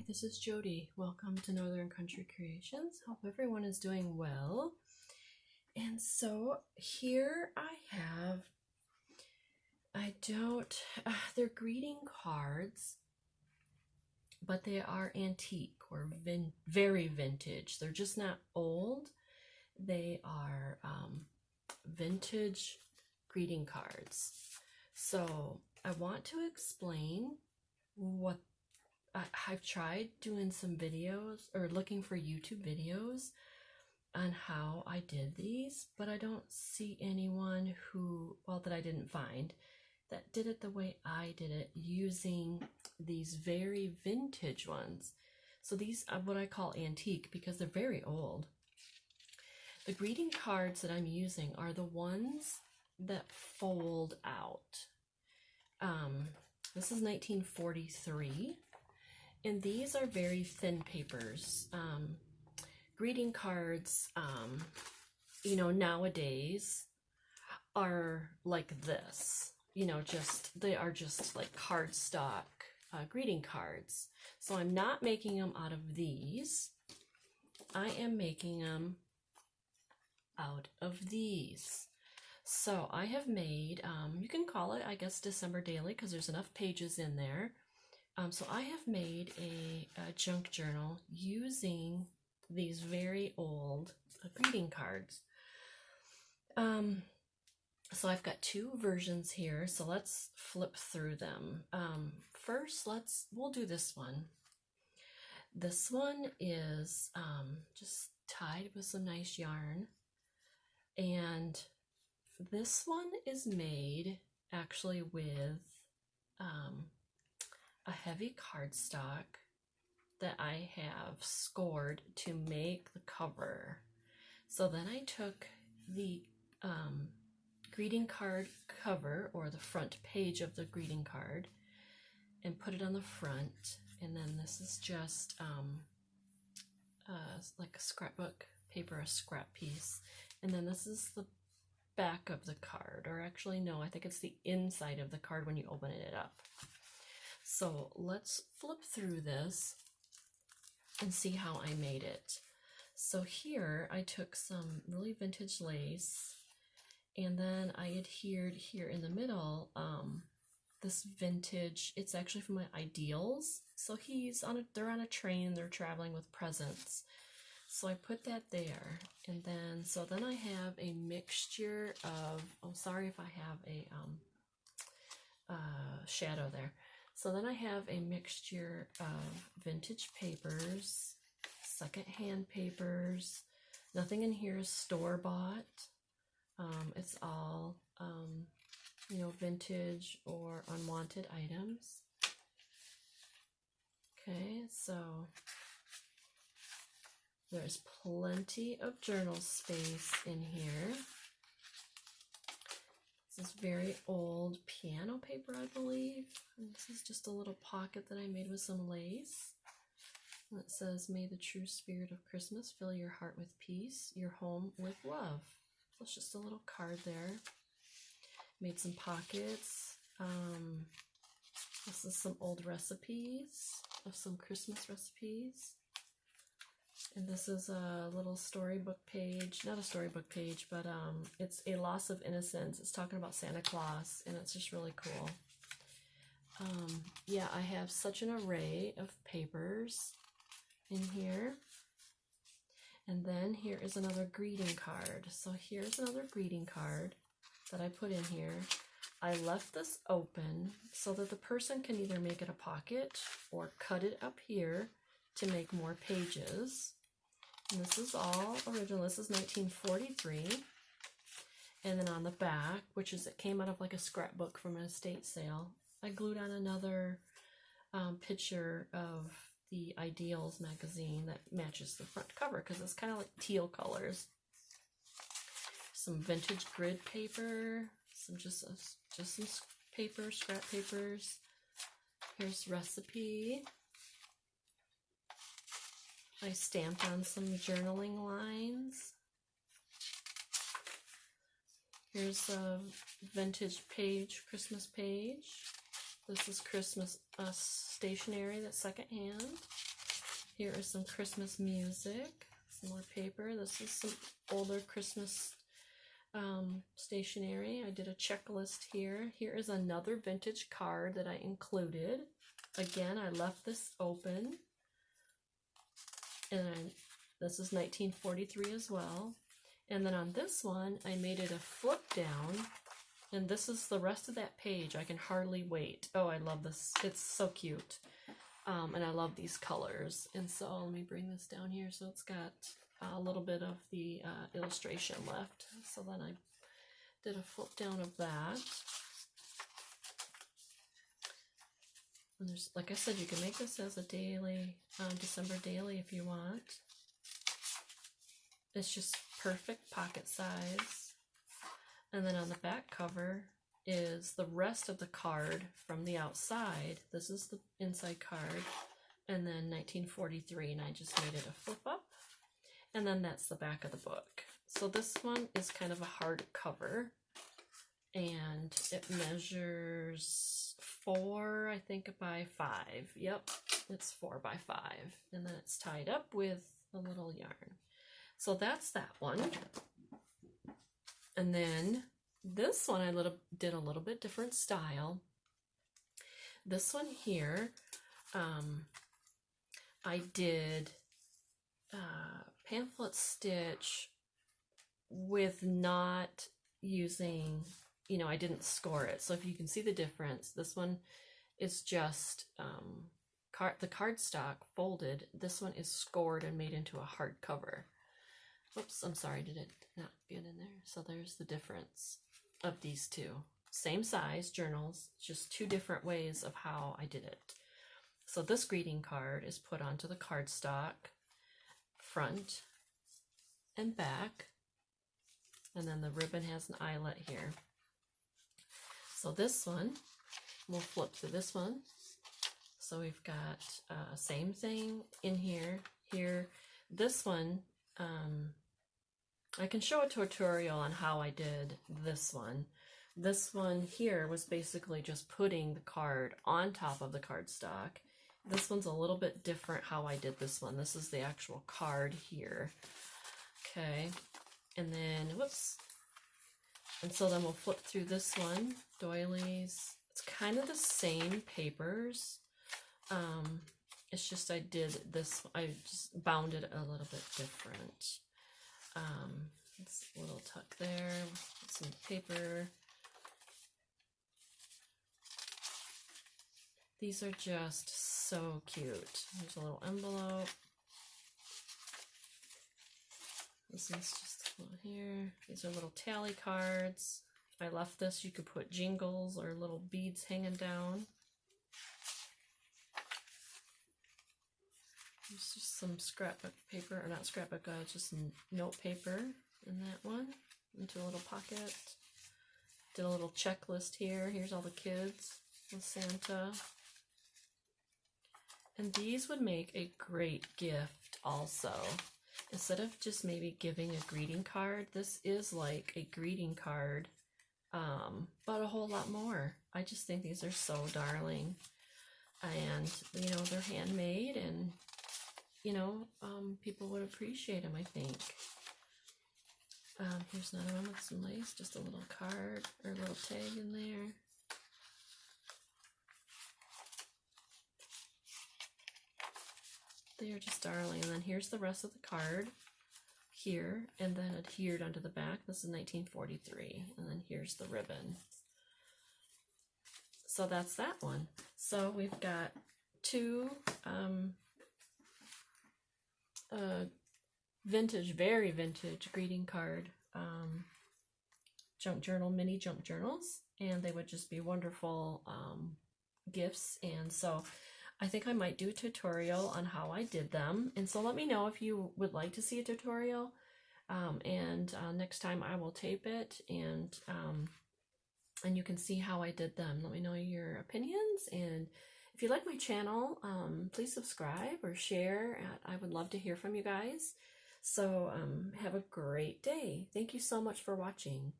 this is Jody. Welcome to Northern Country Creations. Hope everyone is doing well. And so here they're greeting cards, but they are antique or very vintage. They're just not old. They are vintage greeting cards. So I want to explain what I've tried doing some videos or looking for YouTube videos on how I did these, but I don't see anyone that I didn't find that did it the way I did it, using these very vintage ones. So these are what I call antique because they're very old. The greeting cards that I'm using are the ones that fold out. This is 1943. And these are very thin papers. Greeting cards, nowadays are like this. They are just like cardstock greeting cards. So I'm not making them out of these. I am making them out of these. So I have made, you can call it, I guess, December Daily because there's enough pages in there. So I have made a junk journal using these very old greeting cards. So I've got two versions here, so let's flip through them. First, we'll do this one. This one is just tied with some nice yarn, and this one is made actually with a heavy cardstock that I have scored to make the cover. So then I took the greeting card cover, or the front page of the greeting card, and put it on the front. And then this is just like a scrapbook paper, a scrap piece. And then this is the back of the card, or actually no, I think it's the inside of the card when you open it up. So let's flip through this and see how I made it. So here I took some really vintage lace, and then I adhered here in the middle this vintage, it's actually from my Ideals. So they're on a train, they're traveling with presents. So I put that there, and then I have a mixture of, oh sorry if I have a shadow there. So then I have a mixture of vintage papers, secondhand papers. Nothing in here is store-bought. It's all, vintage or unwanted items. Okay, so there's plenty of journal space in here. This is very old piano paper, I believe. And this is just a little pocket that I made with some lace. And it says, "May the true spirit of Christmas fill your heart with peace, your home with love." So it's just a little card there. Made some pockets. This is some old recipes of some Christmas recipes. And this is a little storybook page, not a storybook page, but it's A Loss of Innocence. It's talking about Santa Claus, and it's just really cool. Yeah, I have such an array of papers in here. And then here is another greeting card. So here's another greeting card that I put in here. I left this open so that the person can either make it a pocket or cut it up here to make more pages. And this is all original. This is 1943. And then on the back, it came out of like a scrapbook from an estate sale, I glued on another picture of the Ideals magazine that matches the front cover because it's kind of like teal colors. Some vintage grid paper, just some paper, scrap papers. Here's recipe. I stamped on some journaling lines. Here's a vintage page, Christmas page. This is Christmas stationery that's secondhand. Here is some Christmas music, some more paper. This is some older Christmas stationery. I did a checklist here. Here is another vintage card that I included. Again, I left this open. And this is 1943 as well. And then on this one, I made it a flip down. And this is the rest of that page. I can hardly wait. Oh, I love this. It's so cute. And I love these colors. And so let me bring this down here. So it's got a little bit of the illustration left. So then I did a flip down of that. And there's, like I said, you can make this as a daily, December daily if you want. It's just perfect pocket size. And then on the back cover is the rest of the card from the outside. This is the inside card. And then 1943, and I just made it a flip up. And then that's the back of the book. So this one is kind of a hard cover. And it measures 4, I think, by 5. Yep, it's 4 by 5. And then it's tied up with a little yarn. So that's that one. And then this one I did a little bit different style. This one here, I did pamphlet stitch with not using, you know, I didn't score it. So if you can see the difference, this one is just the cardstock folded. This one is scored and made into a hardcover. Oops, I'm sorry, did it not get in there? So there's the difference of these two. Same size journals, just two different ways of how I did it. So this greeting card is put onto the cardstock, front and back, and then the ribbon has an eyelet here. So this one, we'll flip to this one. So we've got same thing in here. This one, I can show a tutorial on how I did this one. This one here was basically just putting the card on top of the cardstock. This one's a little bit different how I did this one. This is the actual card here. Okay, and then, whoops. And so then we'll flip through this one, doilies. It's kind of the same papers. It's just I did this, I just bound it a little bit different. It's a little tuck there, some paper. These are just so cute. There's a little envelope. This one's just a little here. These are little tally cards. If I left this, you could put jingles or little beads hanging down. There's just some scrapbook paper, or not scrapbook, just some note paper in that one, into a little pocket. Did a little checklist here. Here's all the kids with Santa. And these would make a great gift also. Instead of just maybe giving a greeting card, this is like a greeting card, but a whole lot more. I just think these are so darling. And, you know, they're handmade and, you know, people would appreciate them, I think. Here's another one with some lace, just a little card or a little tag in there. They are just darling. And then here's the rest of the card here, and then adhered onto the back. This is 1943. And then here's the ribbon. So that's that one. So we've got two vintage, very vintage greeting card junk journal, mini junk journals, and they would just be wonderful gifts. And so I think I might do a tutorial on how I did them. And so let me know if you would like to see a tutorial. Next time I will tape it and you can see how I did them. Let me know your opinions. And if you like my channel, please subscribe or share. I would love to hear from you guys. So have a great day. Thank you so much for watching.